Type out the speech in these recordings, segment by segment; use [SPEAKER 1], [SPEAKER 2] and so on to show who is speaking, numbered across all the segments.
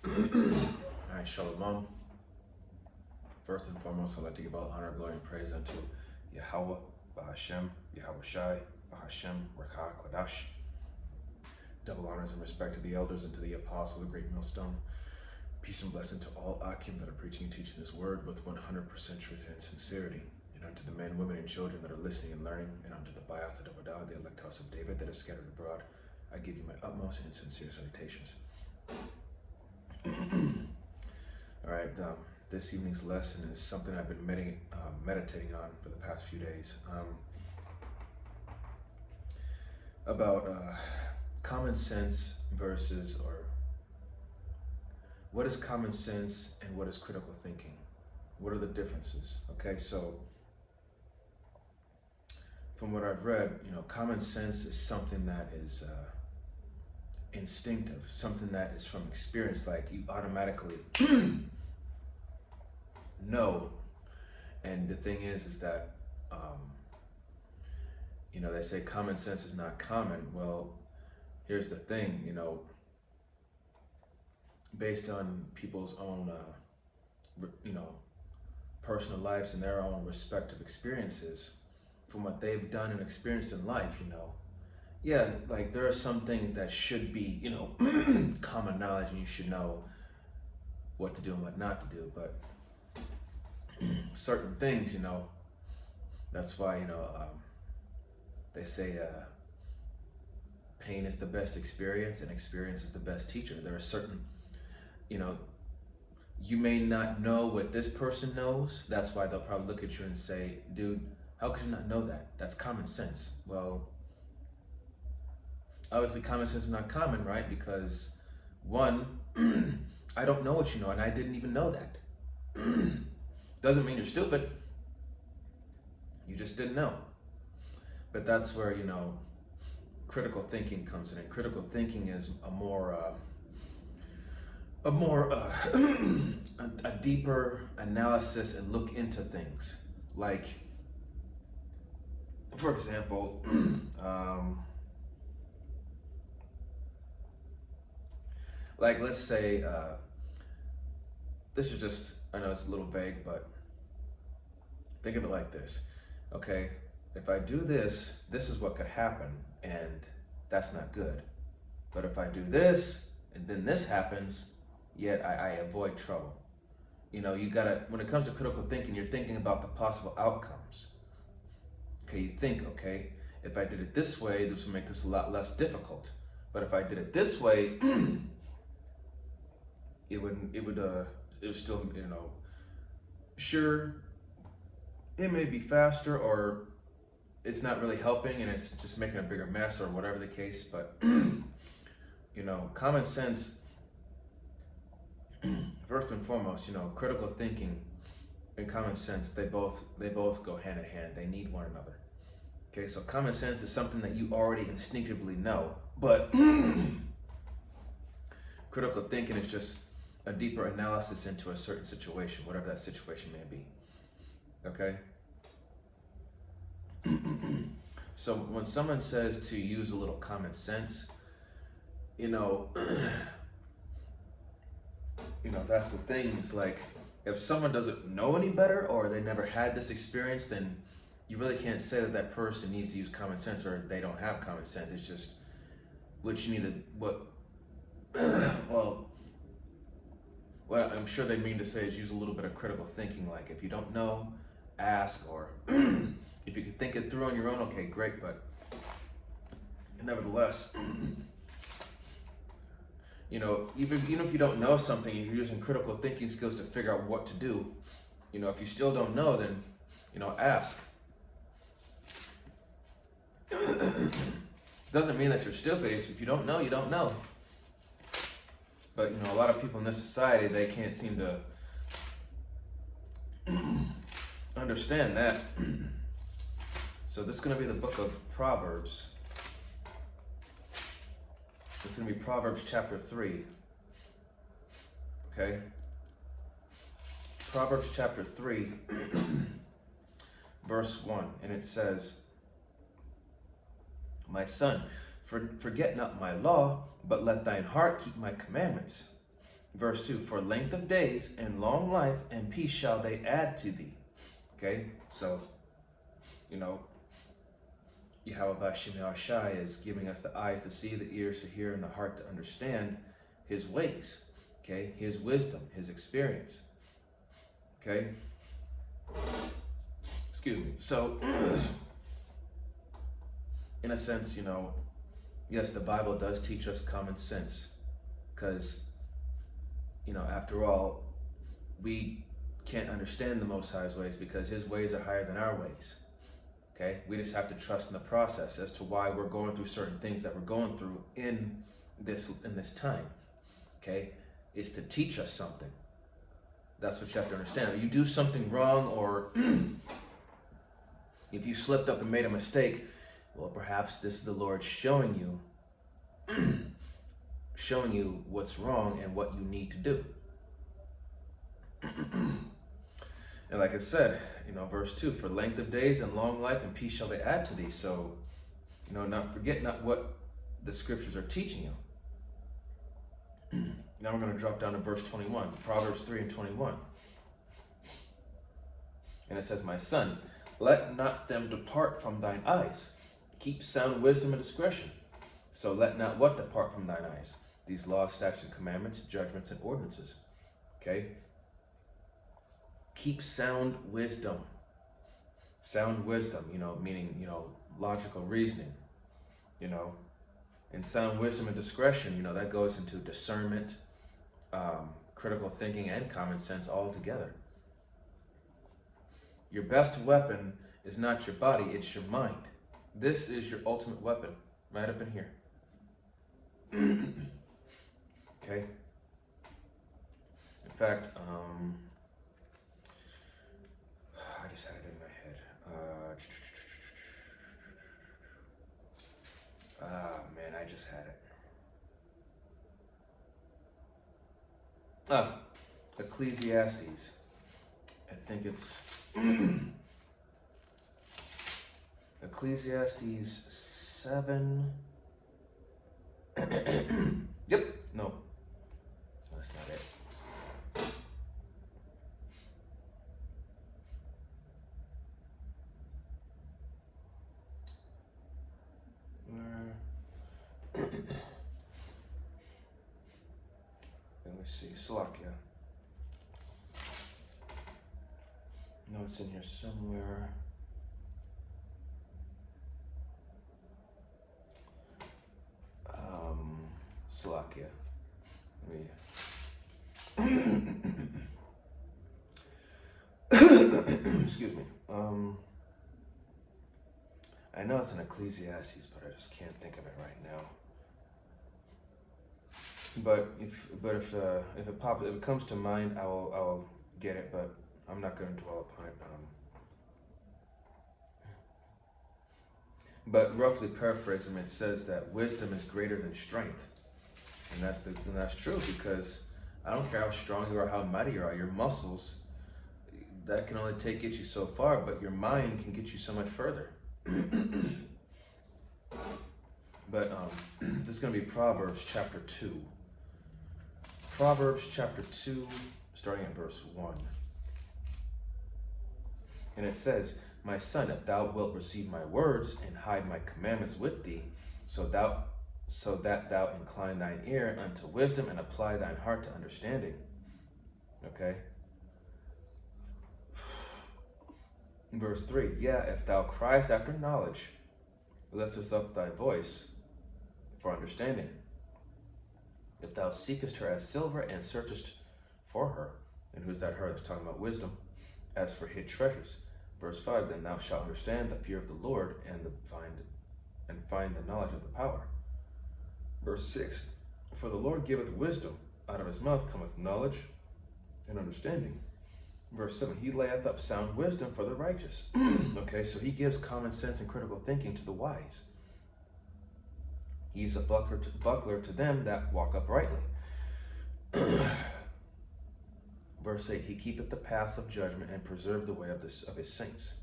[SPEAKER 1] Alright, Shalom. First and foremost, I'd like to give all honor, glory, and praise unto Yahweh, Bahashem, Yahweh Shai, Bahashem, Rekha, Kodash. Double honors and respect to the elders and to the apostles of the great millstone. Peace and blessing to all Akim that are preaching and teaching this word with 100% truth and sincerity. And unto the men, women, and children that are listening and learning, and unto the Ba'ath, the Wadah, the elect house of David that is scattered abroad, I give you my utmost and sincere salutations. All right, this evening's lesson is something I've been meditating on for the past few days, about common sense versus, or what is common sense and what is critical thinking? What are the differences? Okay, so from what I've read, common sense is something that is instinctive, something that is from experience, like you automatically know. And the thing is that they say common sense is not common. Well, here's the thing, based on people's own personal lives and their own respective experiences, from what they've done and experienced in life, yeah, like there are some things that should be, common knowledge, and you should know what to do and what not to do. But certain things, that's why, they say pain is the best experience and experience is the best teacher. There are certain, you may not know what this person knows. That's why they'll probably look at you and say, dude, how could you not know that? That's common sense. Well, obviously common sense is not common, right? Because one, I don't know what you know, and I didn't even know that. Doesn't mean you're stupid. You just didn't know. But that's where, critical thinking comes in. And critical thinking is a deeper analysis and look into things. Like, for example, like let's say, this is just, I know it's a little vague, but think of it like this. Okay, if I do this, this is what could happen, and that's not good. But if I do this, and then this happens, yet I avoid trouble. You gotta, when it comes to critical thinking, you're thinking about the possible outcomes. Okay, you think, okay, if I did it this way, this would make this a lot less difficult. But if I did it this way, it would still, sure, it may be faster, or it's not really helping and it's just making a bigger mess, or whatever the case. But common sense, first and foremost, critical thinking and common sense, they both go hand in hand. They need one another. Okay, so common sense is something that you already instinctively know, but critical thinking is just a deeper analysis into a certain situation, whatever that situation may be. Okay? So when someone says to use a little common sense, that's the thing. It's like, if someone doesn't know any better, or they never had this experience, then you really can't say that that person needs to use common sense, or they don't have common sense. It's just what you need to, well, what I'm sure they mean to say is use a little bit of critical thinking. Like, if you don't know, ask, or if you can think it through on your own, okay, great. But nevertheless, even if you don't know something, you're using critical thinking skills to figure out what to do. If you still don't know, then ask. Doesn't mean that you're stupid. If you don't know, you don't know. But a lot of people in this society, they can't seem to understand that. So this is going to be the book of Proverbs. It's going to be Proverbs chapter 3. Okay? Proverbs chapter 3, verse 1. And it says, "My son, forget not my law, but let thine heart keep my commandments. Verse 2, for length of days and long life and peace shall they add to thee. Okay, so, Yahweh B'Shem Yahushai is giving us the eyes to see, the ears to hear, and the heart to understand his ways, okay? His wisdom, his experience, okay? Excuse me. So, in a sense, yes, the Bible does teach us common sense because, after all, we can't understand the Most High's ways because his ways are higher than our ways. Okay, we just have to trust in the process as to why we're going through certain things that we're going through in this time. Okay, it's to teach us something. That's what you have to understand. If you do something wrong, or if you slipped up and made a mistake, well, perhaps this is the Lord showing you what's wrong and what you need to do. And like I said, verse 2, for length of days and long life and peace shall they add to thee. So, forget not what the scriptures are teaching you. Now we're going to drop down to verse 21, Proverbs 3 and 21. And it says, my son, let not them depart from thine eyes. Keep sound wisdom and discretion. So let not what depart from thine eyes? These laws, statutes, and commandments, judgments, and ordinances. Okay? Keep sound wisdom. Sound wisdom, meaning, logical reasoning, and sound wisdom and discretion, that goes into discernment, critical thinking, and common sense all together. Your best weapon is not your body, it's your mind. This is your ultimate weapon, right up in here. Okay? In fact, I just had it in my head. Man, I just had it. Ecclesiastes. I think it's Ecclesiastes 7. Yep, no, that's not it. Let me see, Salakia. No, it's in here somewhere. Salakia. Excuse me. I know it's in Ecclesiastes, but I just can't think of it right now. But if it comes to mind, I will get it. But I'm not going to dwell upon it. But roughly paraphrasing, it says that wisdom is greater than strength, and that's true, because I don't care how strong you are, how mighty you are, your muscles, that can only get you so far, but your mind can get you so much further. But this is going to be Proverbs chapter 2. Proverbs chapter 2, starting at verse 1. And it says, my son, if thou wilt receive my words and hide my commandments with thee, so that thou incline thine ear unto wisdom and apply thine heart to understanding. Okay? Verse 3, yeah, if thou criest after knowledge, liftest up thy voice for understanding. If thou seekest her as silver and searchest for her, and who's that her? It's talking about wisdom, as for hid treasures. Verse 5, then thou shalt understand the fear of the Lord and find the knowledge of the power. Verse 6, for the Lord giveth wisdom, out of his mouth cometh knowledge and understanding. Verse 7, he layeth up sound wisdom for the righteous. Okay, so he gives common sense and critical thinking to the wise. He is a buckler to them that walk uprightly. Verse 8, he keepeth the paths of judgment and preserve the way of his saints.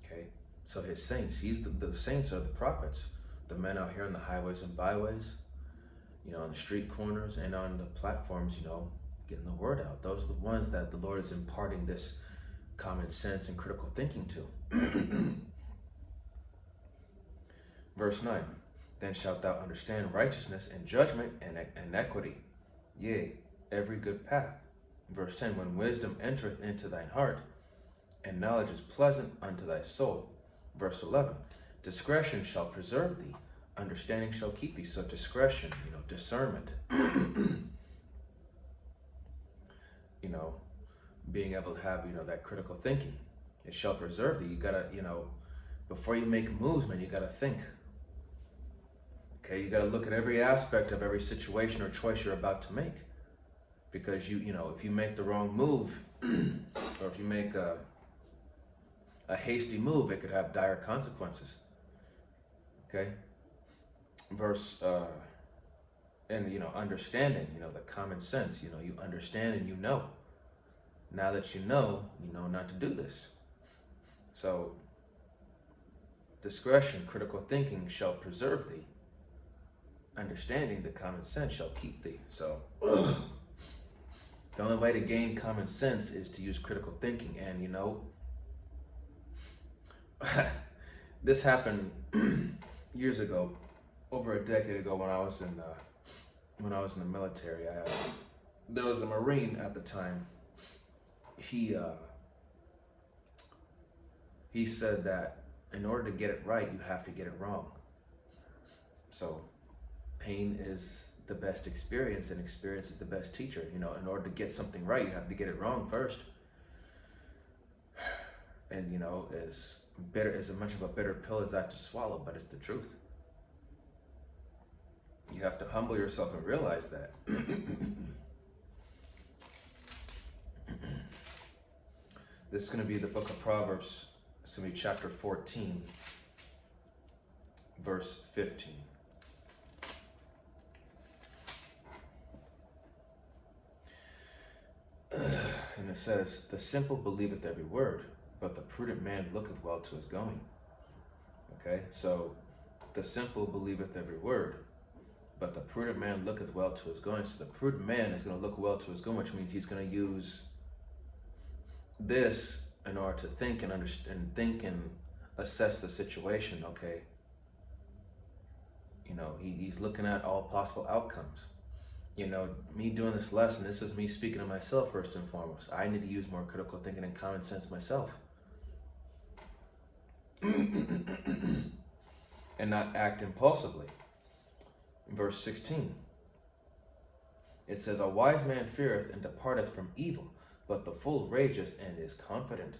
[SPEAKER 1] Okay, so his saints, the saints are the prophets, the men out here on the highways and byways, on the street corners and on the platforms, getting the word out. Those are the ones that the Lord is imparting this common sense and critical thinking to. Verse 9, then shalt thou understand righteousness and judgment and equity, yea, every good path. Verse 10, when wisdom entereth into thine heart, and knowledge is pleasant unto thy soul. Verse 11, discretion shall preserve thee, understanding shall keep thee. So discretion, discernment, being able to have, that critical thinking. It shall preserve thee. You gotta, before you make moves, man, you gotta think. Okay, you gotta look at every aspect of every situation or choice you're about to make. Because if you make the wrong move, or if you make a hasty move, it could have dire consequences. Okay? Verse, and understanding, the common sense, you understand and you know. Now that you know not to do this. So, discretion, critical thinking shall preserve thee. Understanding, the common sense shall keep thee. So, the only way to gain common sense is to use critical thinking. And this happened years ago, over a decade ago, when I was in the military. There was a Marine at the time. He said that in order to get it right, you have to get it wrong. So pain is the best experience, and experience is the best teacher. In order to get something right, you have to get it wrong first. And as bitter, as much of a bitter pill as that to swallow, but it's the truth. You have to humble yourself and realize that. This is going to be the book of Proverbs. It's going to be chapter 14, verse 15. And it says, the simple believeth every word, but the prudent man looketh well to his going. Okay, so the simple believeth every word, but the prudent man looketh well to his going. So the prudent man is going to look well to his going, which means he's going to use this in order to think and understand, think and assess the situation. Okay, he's looking at all possible outcomes. Me doing this lesson, this is me speaking to myself first and foremost. I need to use more critical thinking and common sense myself. And not act impulsively. In verse 16, it says, a wise man feareth and departeth from evil, but the fool rageth and is confident.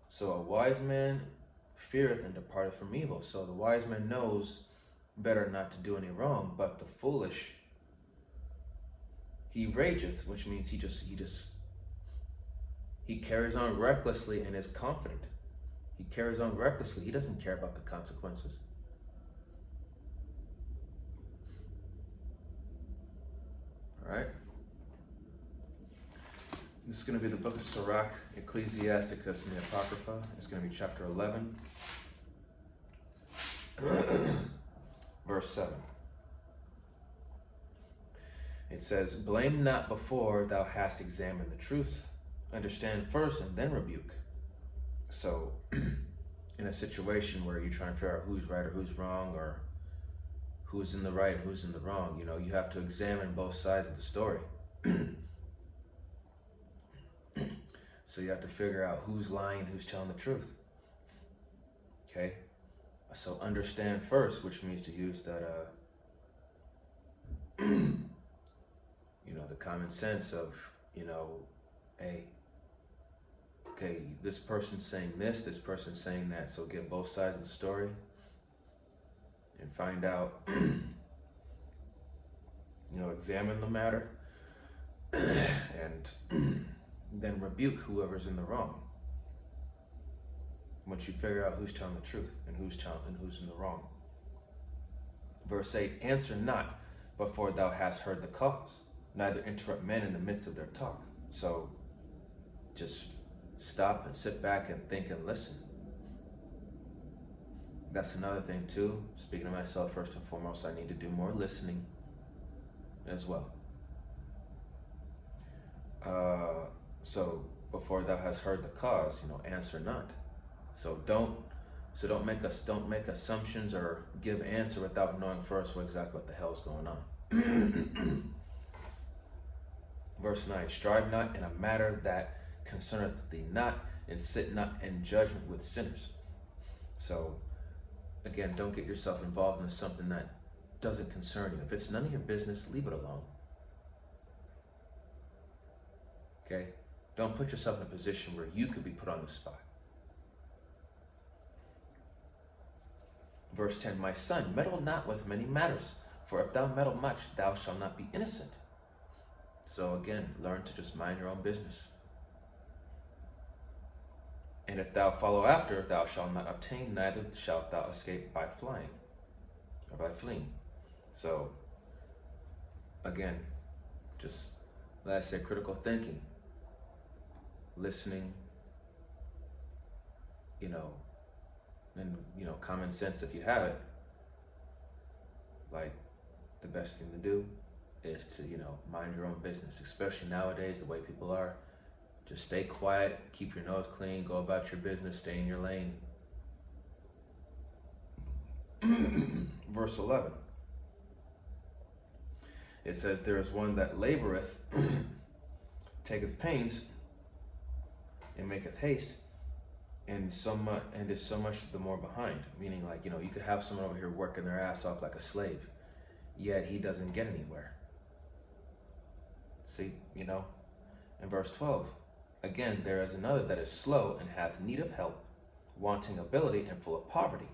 [SPEAKER 1] So a wise man feareth and departeth from evil. So the wise man knows better not to do any wrong, but the foolish, he rageth, which means he carries on recklessly and is confident. He carries on recklessly. He doesn't care about the consequences. All right. This is going to be the book of Sirach, Ecclesiasticus, and the Apocrypha. It's going to be chapter 11, verse 7. It says, blame not before thou hast examined the truth. Understand first and then rebuke. So, in a situation where you're trying to figure out who's right or who's wrong, or who's in the right and who's in the wrong, you have to examine both sides of the story. So you have to figure out who's lying and who's telling the truth. Okay? So understand first, which means to use that, the common sense of, hey, okay, this person's saying this person's saying that, so get both sides of the story and find out, examine the matter and then rebuke whoever's in the wrong. Once you figure out who's telling the truth and who's in the wrong. Verse 8, answer not before thou hast heard the cause, neither interrupt men in the midst of their talk. So just stop and sit back and think and listen. That's another thing too. Speaking to myself first and foremost, I need to do more listening. as well. So before thou hast heard the cause, answer not. So don't make assumptions or give answer without knowing first exactly what the hell is going on. Verse 9, strive not in a matter that concerneth thee not, and sit not in judgment with sinners. So again, don't get yourself involved in something that doesn't concern you. If it's none of your business, leave it alone. Okay? Don't put yourself in a position where you could be put on the spot. Verse 10, my son, meddle not with many matters, for if thou meddle much, thou shalt not be innocent. So again, learn to just mind your own business. And if thou follow after, thou shalt not obtain, neither shalt thou escape by flying, or by fleeing. So, again, just, like I said, critical thinking, listening, and, common sense if you have it. Like, the best thing to do is to, mind your own business, especially nowadays, the way people are. Just stay quiet, keep your nose clean, go about your business, stay in your lane. Verse 11. It says, there is one that laboreth, taketh pains, and maketh haste, and is so much the more behind. Meaning, like, you could have someone over here working their ass off like a slave, yet he doesn't get anywhere. See, in verse 12, again, there is another that is slow and hath need of help, wanting ability and full of poverty.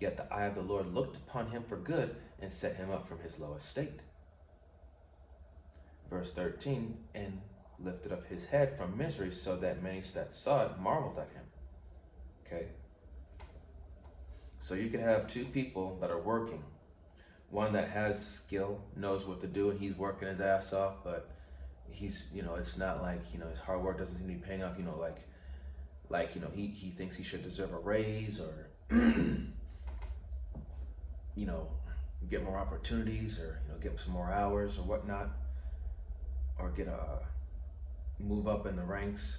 [SPEAKER 1] Yet the eye of the Lord looked upon him for good and set him up from his low estate. Verse 13, and lifted up his head from misery, so that many that saw it marveled at him. Okay? So you can have two people that are working. One that has skill, knows what to do, and he's working his ass off, but he's, it's not like, his hard work doesn't seem to be paying off, he thinks he should deserve a raise or, get more opportunities or, get some more hours or whatnot, or get move up in the ranks,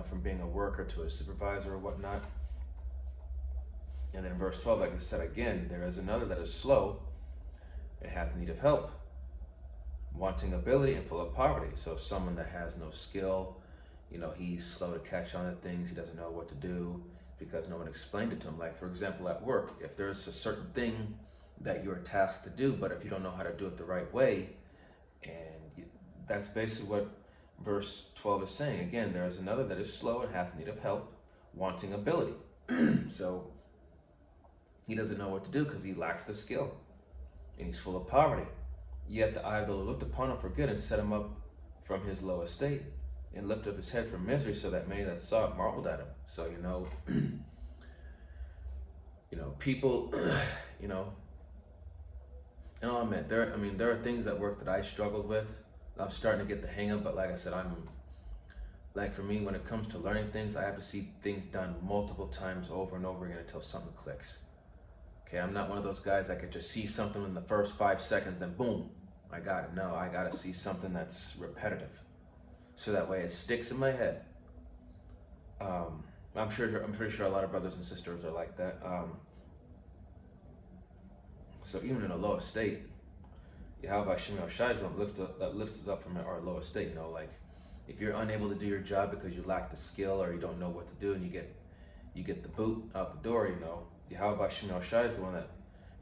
[SPEAKER 1] from being a worker to a supervisor or whatnot. And then in verse 12, like I said again, there is another that is slow and hath need of help, wanting ability and full of poverty. So someone that has no skill, he's slow to catch on to things, he doesn't know what to do because no one explained it to him. Like, for example, at work, if there's a certain thing that you're tasked to do, but if you don't know how to do it the right way, and that's basically what verse 12 is saying. Again, there is another that is slow and hath need of help, wanting ability. So he doesn't know what to do because he lacks the skill, and he's full of poverty. Yet the eye of the Lord looked upon him for good and set him up from his low estate, and lifted up his head from misery, so that many that saw it marveled at him. So, people, and I'll admit, there are things at work that I struggled with. I'm starting to get the hang of, but like I said, for me, when it comes to learning things, I have to see things done multiple times over and over again until something clicks. Okay, I'm not one of those guys that could just see something in the first 5 seconds, then boom, I got it. No, I got to see something that's repetitive, so that way it sticks in my head. I'm pretty sure a lot of brothers and sisters are like that. So even in a low estate, Yahweh Shemel Shailam lifts up from our low estate. Like, if you're unable to do your job because you lack the skill or you don't know what to do, and you get the boot out the door, Yahweh Shemel Shai is the one that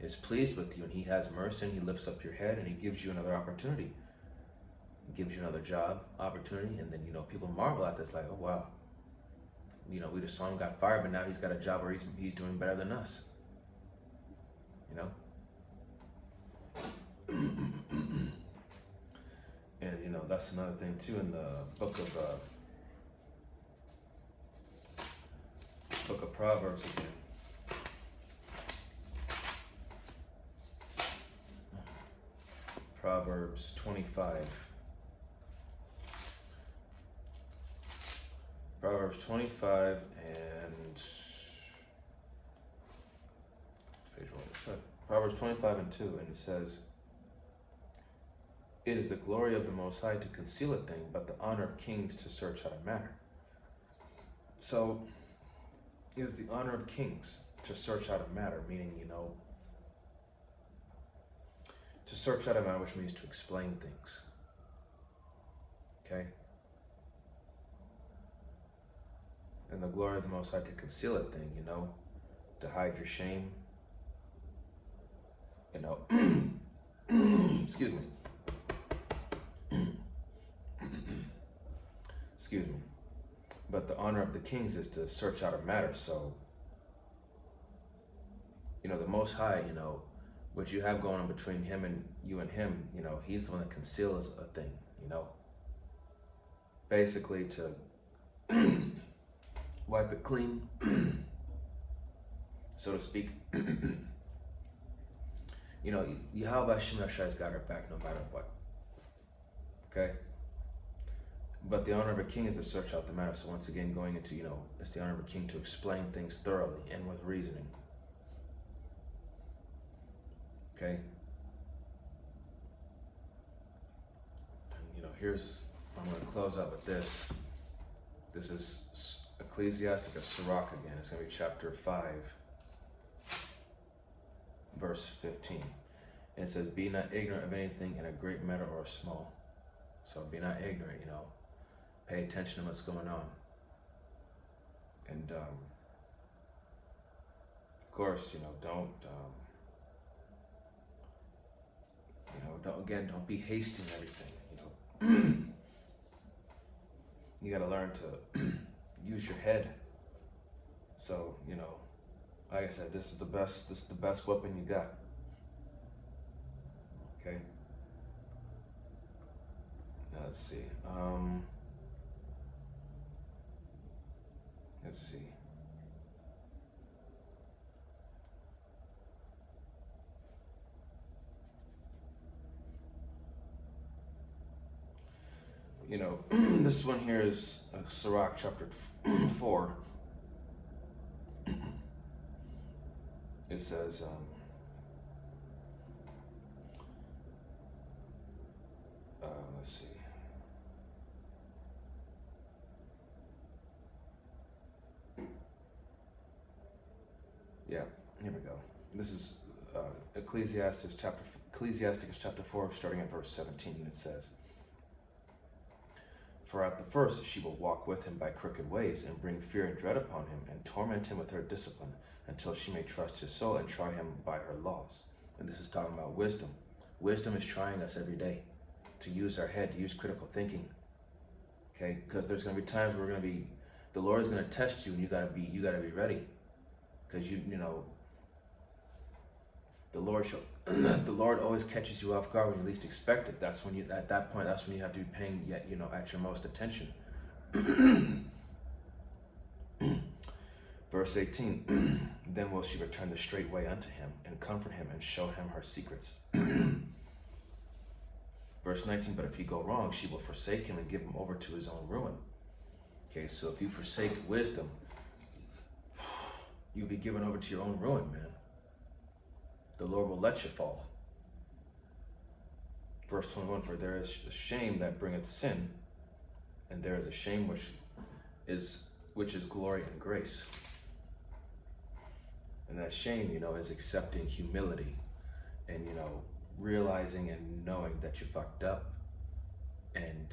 [SPEAKER 1] is pleased with you, and he has mercy, and he lifts up your head, and he gives you another opportunity. He gives you another job opportunity, and then, people marvel at this, like, oh, wow. We just saw him got fired, but now he's got a job where he's doing better than us. And, that's another thing, too, in the book of Proverbs again. Proverbs 25. Proverbs 25 and page 1. Proverbs 25 and 2, and it says, It is the glory of the Most High to conceal a thing, but the honor of kings to search out a matter. So, it is the honor of kings to search out a matter, meaning, to search out a matter, which means to explain things. Okay? And the glory of the Most High to conceal a thing, to hide your shame, excuse me. Excuse me. But the honor of the kings is to search out a matter. So, the Most High, what you have going on between him and you and him, he's the one that conceals a thing, basically to wipe it clean, so to speak. Yahweh Shemashai's got her back no matter what. Okay? But the honor of a king is to search out the matter. So once again, going into, it's the honor of a king to explain things thoroughly and with reasoning. Okay? And, I'm going to close out with this. This is Ecclesiasticus Sirach again. It's going to be chapter 5, verse 15. And it says, be not ignorant of anything in a great matter or a small. So be not ignorant, pay attention to what's going on. And, of course, don't be hasty in everything, You got to learn to use your head. So, like I said, this is the best weapon you got. Okay. Now let's see. Let's see. This one here is Sirach chapter 4. It says, let's see. Yeah, here we go. This is Ecclesiasticus chapter 4, starting at verse 17, and it says, for at the first she will walk with him by crooked ways, and bring fear and dread upon him, and torment him with her discipline, until she may trust his soul and try him by her laws. And this is talking about wisdom. Wisdom is trying us every day to use our head, to use critical thinking. Okay, because there's going to be times where the Lord is going to test you, and you got to be ready, because the Lord always catches you off guard when you least expect it. That's when at that point, that's when you have to be paying at your most attention. Verse 18, then will she return the straight way unto him, and comfort him, and show him her secrets. Verse 19, but if he go wrong, she will forsake him and give him over to his own ruin. Okay, so if you forsake wisdom, you'll be given over to your own ruin, man. The Lord will let you fall. Verse 21, for there is a shame that bringeth sin, and there is a shame which is glory and grace. And that shame, is accepting humility and, realizing and knowing that you fucked up and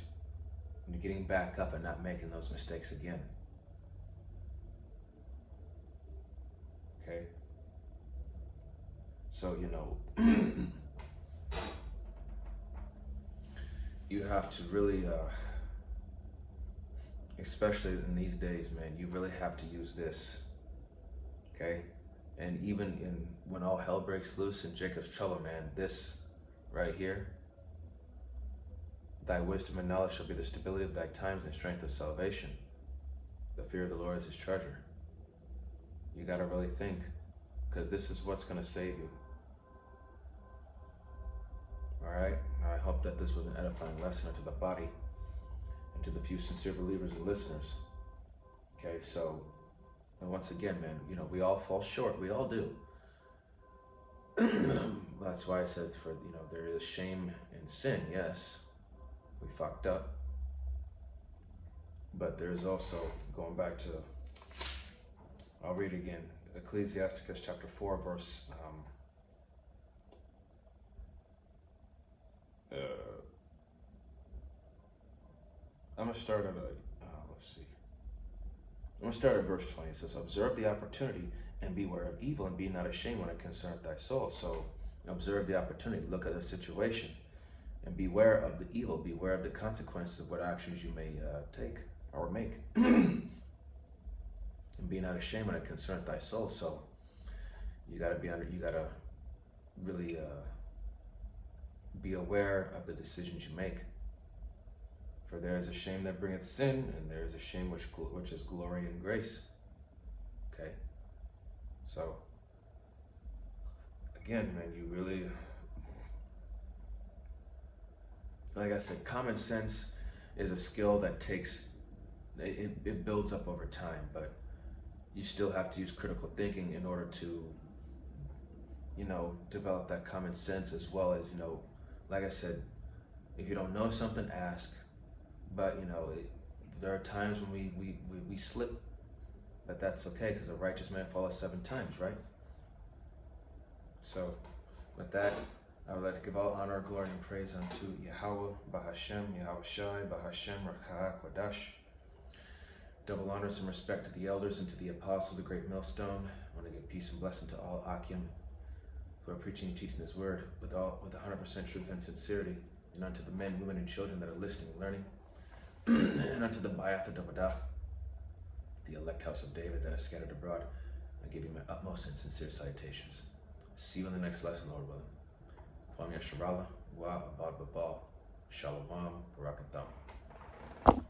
[SPEAKER 1] getting back up and not making those mistakes again. Okay? So, you have to really, especially in these days, man, you really have to use this, okay? And even when all hell breaks loose in Jacob's trouble, man, this right here, thy wisdom and knowledge shall be the stability of thy times and strength of salvation. The fear of the Lord is his treasure. You got to really think, because this is what's going to save you. All right? I hope that this was an edifying lesson to the body and to the few sincere believers and listeners. Okay, so, and once again, man, we all fall short. We all do. That's why it says there is shame in sin. Yes, we fucked up, but there's also, going back to, I'll read again, Ecclesiasticus chapter 4 verse I'm gonna start at I'm gonna start at verse 20. It says, "Observe the opportunity and beware of evil, and be not ashamed when it concerneth thy soul." So observe the opportunity, look at the situation, and beware of the evil, beware of the consequences of what actions you may take or make. And be not ashamed when it concerneth thy soul. So you gotta really be aware of the decisions you make. For there is a shame that bringeth sin, and there is a shame which is glory and grace. Okay? So, again, man, you really, like I said, common sense is a skill that it builds up over time, but you still have to use critical thinking in order to, develop that common sense, as well as, like I said, if you don't know something, ask. But there are times when we slip, but that's okay, because a righteous man falleth 7 times, right? So with that, I would like to give all honor, glory, and praise unto Yahweh, Bahashem, Yahweh Shai, Bahashem, Rakah, Kodash. Double honors and respect to the elders and to the apostles, the great millstone. I want to give peace and blessing to all Akim who are preaching and teaching this word with 100% truth and sincerity, and unto the men, women, and children that are listening and learning, and unto the Bayath Dabadah, the elect house of David that is scattered abroad. I give you my utmost and sincere salutations. See you in the next lesson, Lord willing. Kwam Yasharala, Wa Abad Babal, Shalom, Barakatam.